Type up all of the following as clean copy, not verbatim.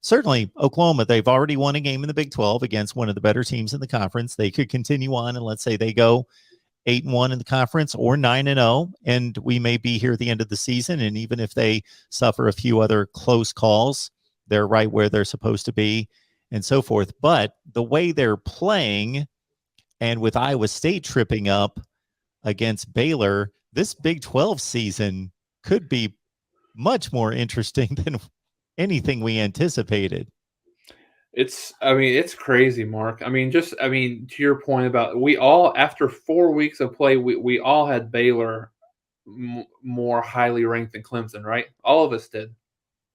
certainly Oklahoma, they've already won a game in the Big 12 against one of the better teams in the conference. They could continue on, and let's say they go 8-1 in the conference or 9-0, and we may be here at the end of the season. And even if they suffer a few other close calls, they're right where they're supposed to be, and so forth. But the way they're playing, and with Iowa State tripping up against Baylor, this Big 12 season could be much more interesting than anything we anticipated. It's crazy, Mark. To your point about we all, after 4 weeks of play, we all had Baylor more highly ranked than Clemson, right? All of us did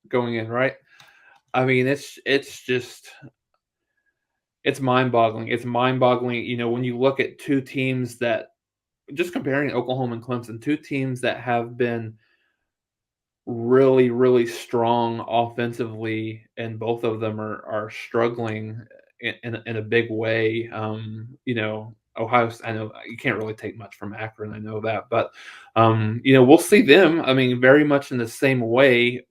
going in, right? I mean, it's mind-boggling. It's mind-boggling, when you look at two teams that, just comparing Oklahoma and Clemson, two teams that have been really, really strong offensively, and both of them are struggling in a big way. Ohio, I know you can't really take much from Akron, I know that, but we'll see them. I mean, very much in the same way.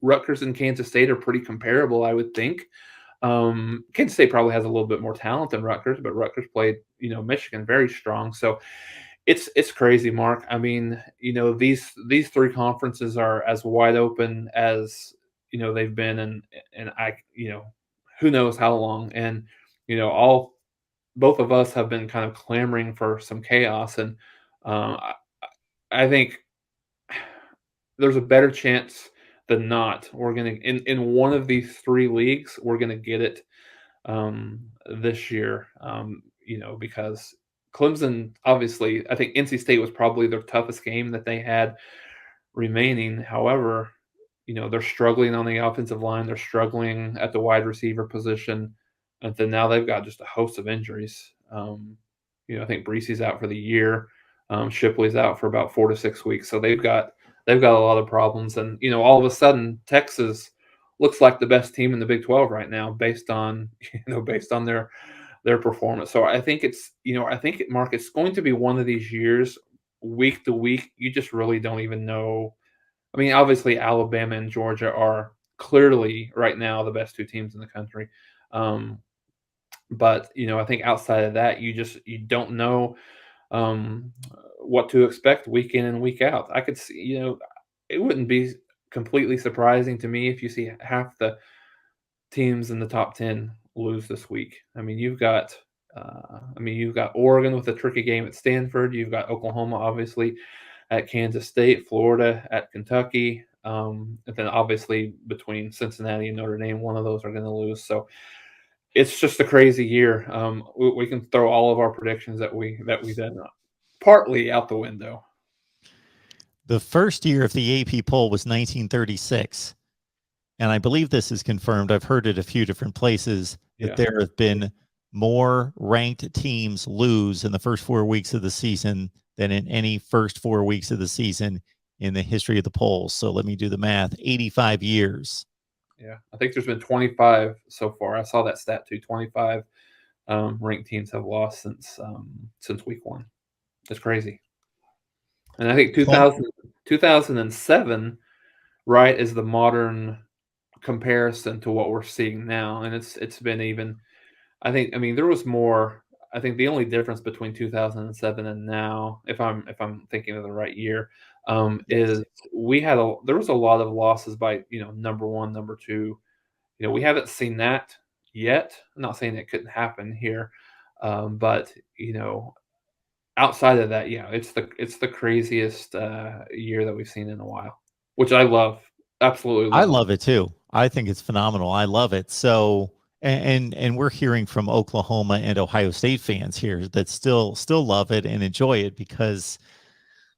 Rutgers and Kansas State are pretty comparable, I would think. Kansas State probably has a little bit more talent than Rutgers, but Rutgers played, Michigan very strong. So it's crazy, Mark. I mean, these three conferences are as wide open as they've been, and who knows how long. And all both of us have been kind of clamoring for some chaos, and I think there's a better chance than not we're gonna in one of these three leagues we're gonna get it this year. Because Clemson, obviously, I think NC State was probably their toughest game that they had remaining. However, they're struggling on the offensive line. They're struggling at the wide receiver position. And then now they've got just a host of injuries. I think Breesy's out for the year. Shipley's out for about 4 to 6 weeks. So they've got a lot of problems. And, all of a sudden, Texas looks like the best team in the Big 12 right now based on their performance. So I think Mark, it's going to be one of these years, week to week, you just really don't even know. I mean, obviously Alabama and Georgia are clearly right now the best two teams in the country. But I think outside of that, you don't know what to expect week in and week out. I could see, it wouldn't be completely surprising to me if you see half the teams in the top 10 lose this week. You've got Oregon with a tricky game at Stanford. You've got Oklahoma, obviously, at Kansas State, Florida at Kentucky, and then obviously between Cincinnati and Notre Dame, one of those are going to lose. So it's just a crazy year. We can throw all of our predictions that we did partly out the window. The first year of the AP poll was 1936. And I believe this is confirmed. I've heard it a few different places that there have been more ranked teams lose in the first 4 weeks of the season than in any first 4 weeks of the season in the history of the polls. So let me do the math. 85 years. Yeah, I think there's been 25 so far. I saw that stat too. 25 ranked teams have lost since week one. It's crazy. And I think 2007, right, is the modern comparison to what we're seeing now. And it's been even, there was more. I think the only difference between 2007 and now, if I'm thinking of the right year, is there was a lot of losses by number one, number two. We haven't seen that yet. I'm not saying it couldn't happen here, but outside of that, it's the craziest year that we've seen in a while, which I love. Absolutely love. I love it too. I think it's phenomenal. I love it. So, and we're hearing from Oklahoma and Ohio State fans here that still love it and enjoy it, because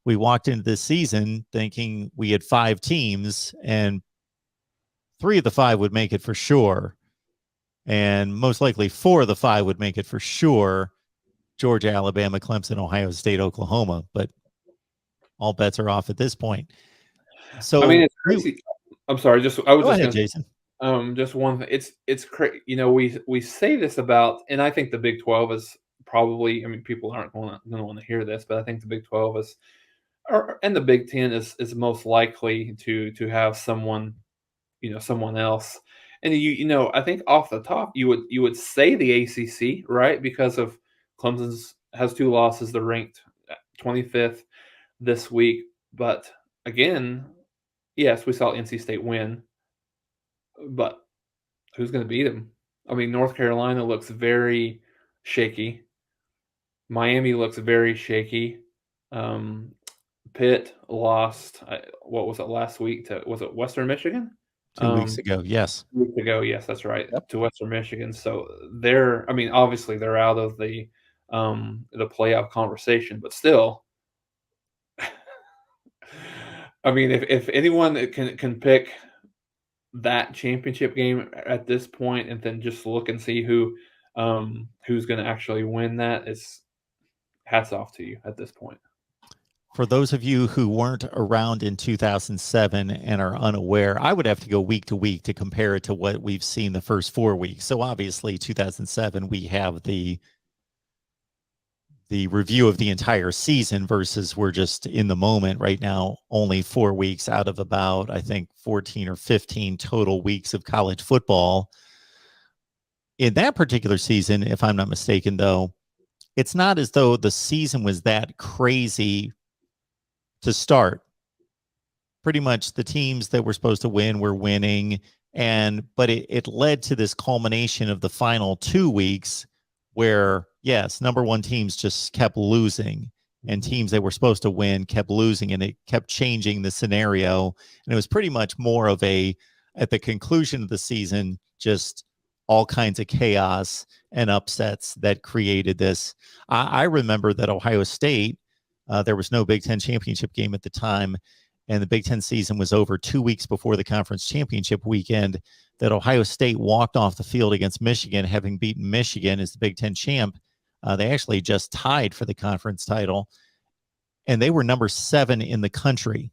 we walked into this season thinking we had 5 teams and 3 of the 5 would make it for sure. And most likely 4 of the 5 would make it for sure. Georgia, Alabama, Clemson, Ohio State, Oklahoma, but all bets are off at this point. So it's crazy. I'm sorry. Go ahead, Jason. Just one thing. It's crazy. We say this about, and I think the Big 12 is probably. People aren't going to want to hear this, but I think the Big 12 is, and the Big 10 is most likely to have someone else. And I think off the top you would say the ACC, right? Because of Clemson's has 2 losses. They're ranked 25th this week. But again, yes, we saw NC State win, but who's going to beat them? I mean, North Carolina looks very shaky. Miami looks very shaky. Um, Pitt lost. What was it last week? Was it Western Michigan? 2 weeks ago. Yes. Week ago, yes, that's right, Yep. to Western Michigan. So I mean, obviously they're out of the playoff conversation, but still, I mean, if anyone can pick that championship game at this point, and then just look and see who's going to actually win that, is hats off to you at this point. For those of you who weren't around in 2007 and are unaware, I would have to go week to week to compare it to what we've seen the first 4 weeks. So obviously 2007, we have the review of the entire season versus we're just in the moment right now, only 4 weeks out of about, I think, 14 or 15 total weeks of college football. In that particular season, if I'm not mistaken, though, it's not as though the season was that crazy to start. Pretty much the teams that were supposed to win were winning, but it led to this culmination of the final 2 weeks where, yes, number one teams just kept losing, and teams that were supposed to win kept losing, and it kept changing the scenario. And it was pretty much more of at the conclusion of the season, just all kinds of chaos and upsets that created this. I remember that Ohio State, there was no Big Ten championship game at the time, and the Big Ten season was over 2 weeks before the conference championship weekend, that Ohio State walked off the field against Michigan, having beaten Michigan as the Big Ten champ. They actually just tied for the conference title, and they were number 7 in the country.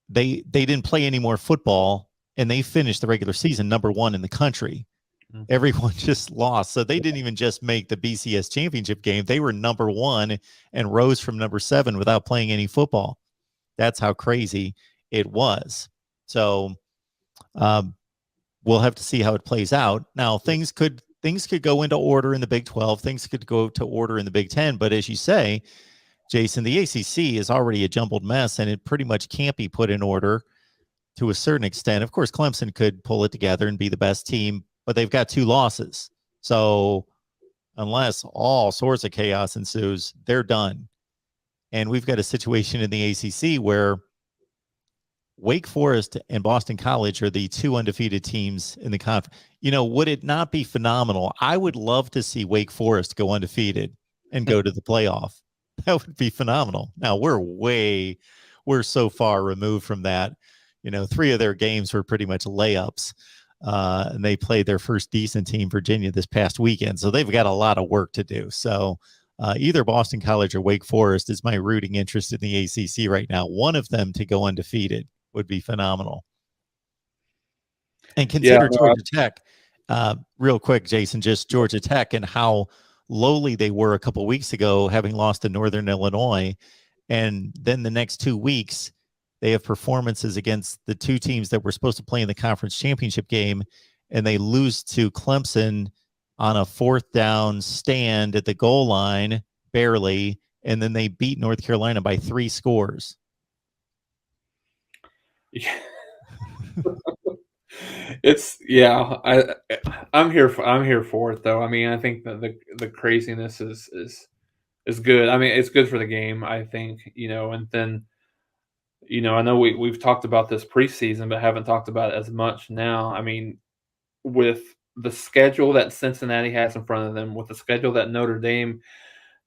They didn't play any more football, and they finished the regular season number 1 in the country. Mm-hmm. Everyone just lost. So they didn't even just make the BCS championship game. They were number 1 and rose from number 7 without playing any football. That's how crazy it was. So we'll have to see how it plays out. Now, things could go into order in the Big 12. Things could go to order in the Big 10. But as you say, Jason, the ACC is already a jumbled mess, and it pretty much can't be put in order to a certain extent. Of course, Clemson could pull it together and be the best team, but they've got 2 losses. So unless all sorts of chaos ensues, they're done. And we've got a situation in the ACC where Wake Forest and Boston College are the 2 undefeated teams in the conference. Would it not be phenomenal? I would love to see Wake Forest go undefeated and go to the playoff. That would be phenomenal. Now, we're so far removed from that. 3 of their games were pretty much layups. And they played their first decent team, Virginia, this past weekend. So they've got a lot of work to do. So either Boston College or Wake Forest is my rooting interest in the ACC right now. One of them to go undefeated would be phenomenal. And consider Georgia Tech, real quick, Jason, just Georgia Tech and how lowly they were a couple weeks ago, having lost to Northern Illinois. And then the next 2 weeks, they have performances against the 2 teams that were supposed to play in the conference championship game, and they lose to Clemson on a 4th down stand at the goal line, barely, and then they beat North Carolina by 3 scores. Yeah. I'm here for it, though. I mean, I think that the craziness is good. I mean, it's good for the game, I think, and then I know we've talked about this preseason, but haven't talked about it as much now. I mean, with the schedule that Cincinnati has in front of them, with the schedule that Notre Dame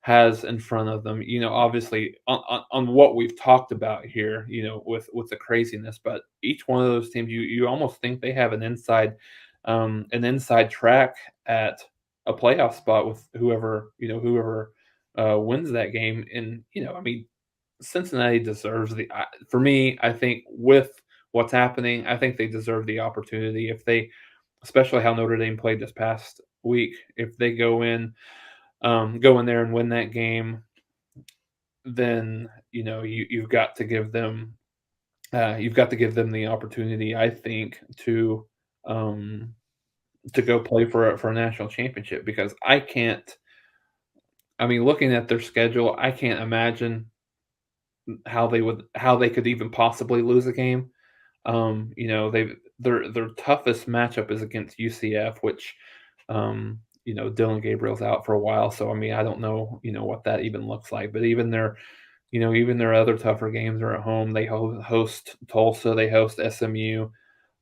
has in front of them, obviously on what we've talked about here, with the craziness, but each one of those teams, you almost think they have an inside track at a playoff spot with whoever wins that game. And, I mean, Cincinnati deserves for me, I think with what's happening, I think they deserve the opportunity especially how Notre Dame played this past week. If they go in there and win that game, then you've got to give them the opportunity, I think, to to go play for a national championship, because I can't. I mean, looking at their schedule, I can't imagine how they could even possibly lose a game. Their toughest matchup is against UCF, which Dylan Gabriel's out for a while, so I mean I don't know what that even looks like. But even their other tougher games are at home. They host Tulsa, they host SMU.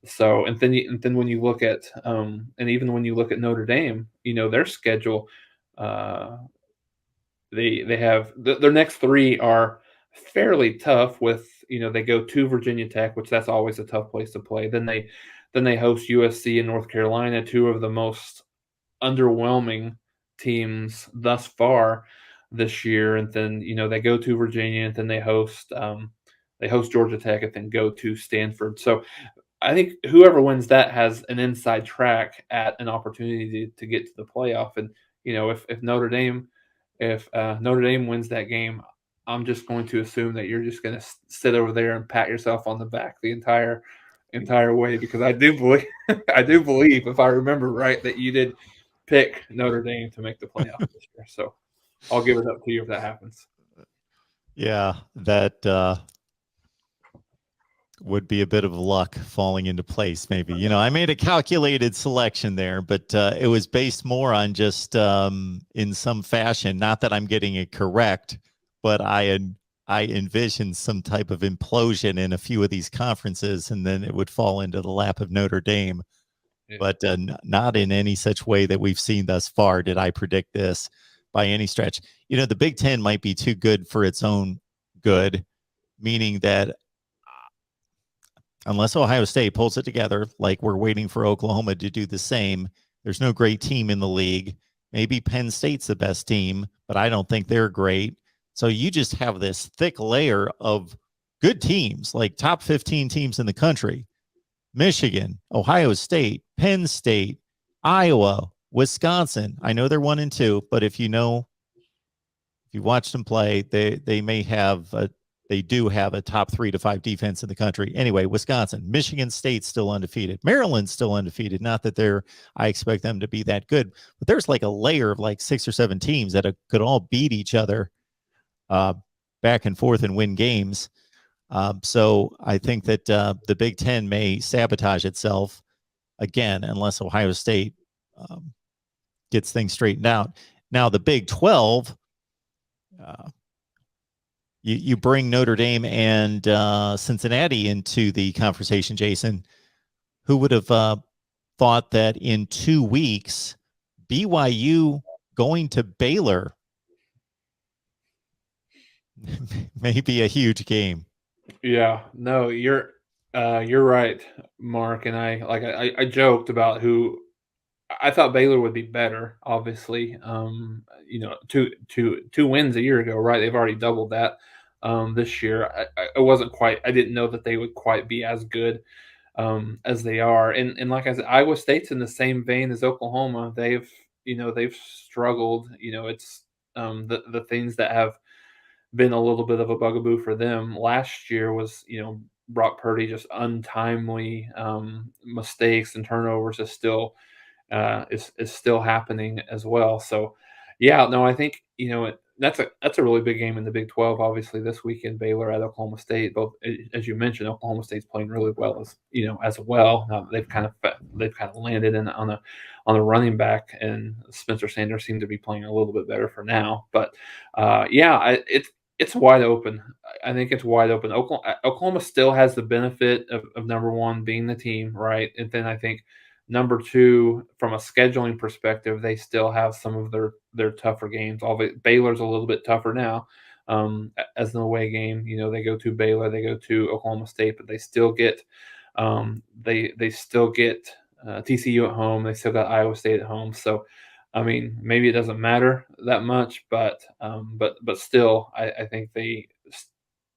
So and then when you look at and even when you look at Notre Dame, their schedule, uh, they have their next three are fairly tough. With they go to Virginia Tech, which that's always a tough place to play. Then they host USC and North Carolina, two of the most underwhelming teams thus far this year. And then they go to Virginia, and then they host Georgia Tech, and then go to Stanford. So I think whoever wins that has an inside track at an opportunity to get to the playoff. And if Notre Dame wins that game, I'm just going to assume that you're just going to sit over there and pat yourself on the back the entire way, because I do believe I do believe, if I remember right, that you did pick Notre Dame to make the playoff this year. So I'll give it up to you if that happens. Yeah, that would be a bit of luck falling into place, maybe. I made a calculated selection there, but it was based more on just in some fashion, not that I'm getting it correct, but I envisioned some type of implosion in a few of these conferences, and then it would fall into the lap of Notre Dame. Yeah. But not in any such way that we've seen thus far did I predict this by any stretch. The Big Ten might be too good for its own good, meaning that unless Ohio State pulls it together, like we're waiting for Oklahoma to do the same, there's no great team in the league. Maybe Penn State's the best team, but I don't think they're great. So you just have this thick layer of good teams, like top 15 teams in the country. Michigan, Ohio State, Penn State, Iowa, Wisconsin. I know they're 1 and 2, but if you watch them play, they do have a top 3 to 5 defense in the country. Anyway, Wisconsin, Michigan State's still undefeated. Maryland's still undefeated. Not that I expect them to be that good, but there's like a layer of like 6 or 7 teams that could all beat each other back and forth and win games. So I think that the Big Ten may sabotage itself again unless Ohio State gets things straightened out. Now, the Big 12, you bring Notre Dame and Cincinnati into the conversation, Jason. Who would have thought that in 2 weeks, BYU going to Baylor may be a huge game? Yeah, no, you're right, Mark. And I joked about who I thought Baylor would be better. Obviously, two wins a year ago, right? They've already doubled that this year. I wasn't quite. I didn't know that they would quite be as good as they are. And like I said, Iowa State's in the same vein as Oklahoma. They've struggled. It's the things that have been a little bit of a bugaboo for them last year was, Brock Purdy just untimely mistakes and turnovers is still happening as well. So, yeah, no, I think that's a really big game in the Big 12. Obviously, this weekend, Baylor at Oklahoma State. Both, as you mentioned, Oklahoma State's playing really well as well. Now, they've kind of landed in on a running back, and Spencer Sanders seemed to be playing a little bit better for now. But it's wide open. I think it's wide open. Oklahoma still has the benefit of number one being the team, right? And then I think number two, from a scheduling perspective, they still have some of their tougher games. Baylor's a little bit tougher now as an away game. They go to Baylor, they go to Oklahoma State, but they still get they still get TCU at home. They still got Iowa State at home. So, I mean, maybe it doesn't matter that much, but still, I think they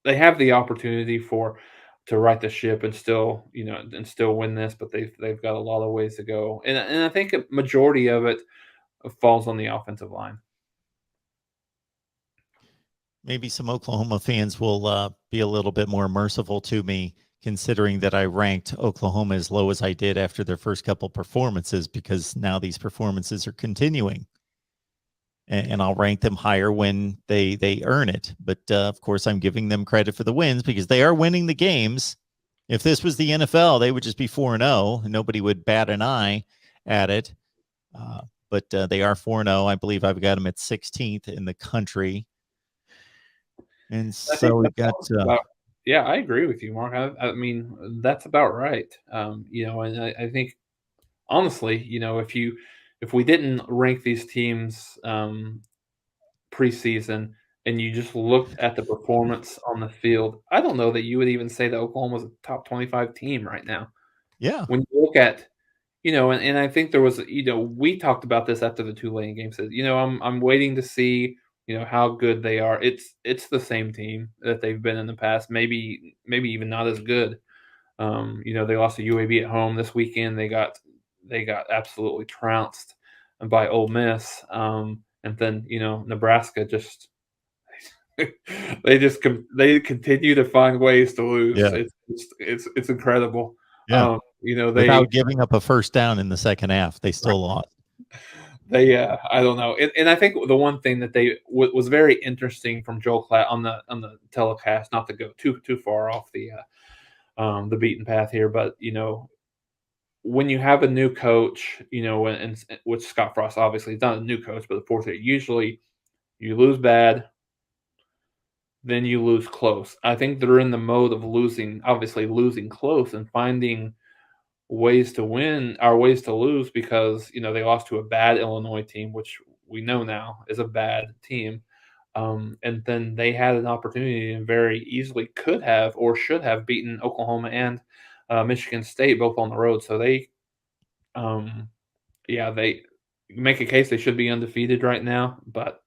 have the opportunity to right the ship and still win this, but they've got a lot of ways to go, and I think a majority of it falls on the offensive line. Maybe some Oklahoma fans will be a little bit more merciful to me considering that I ranked Oklahoma as low as I did after their first couple performances, because now these performances are continuing. And I'll rank them higher when they earn it. But of course, I'm giving them credit for the wins because they are winning the games. If this was the NFL, they would just be 4-0, and nobody would bat an eye at it. But they are 4-0. I believe I've got them at 16th in the country. And so we've got. Yeah, I agree with you, Mark. I mean, that's about right. And I think honestly, if we didn't rank these teams preseason and you just looked at the performance on the field, I don't know that you would even say that Oklahoma's a top 25 team right now. Yeah. When you look at, and I think there was, we talked about this after the Tulane game. Said, I'm waiting to see, how good they are. It's the same team that they've been in the past. Maybe even not as good. They lost to UAB at home this weekend. They got absolutely trounced by Ole Miss. And then Nebraska just they continue to find ways to lose. Yeah. It's incredible. Yeah. They without giving up a first down in the second half, they still lost. I don't know, and I think the one thing that was very interesting from Joel Klatt on the telecast, not to go too far off the beaten path here, but when you have a new coach, and with Scott Frost, obviously he's not a new coach, but the fourth year, usually you lose bad, then you lose close. I think they're in the mode of losing close and finding ways to win or ways to lose because they lost to a bad Illinois team, which we know now is a bad team. And then they had an opportunity and very easily could have or should have beaten Oklahoma and Michigan State both on the road. So they make a case they should be undefeated right now, but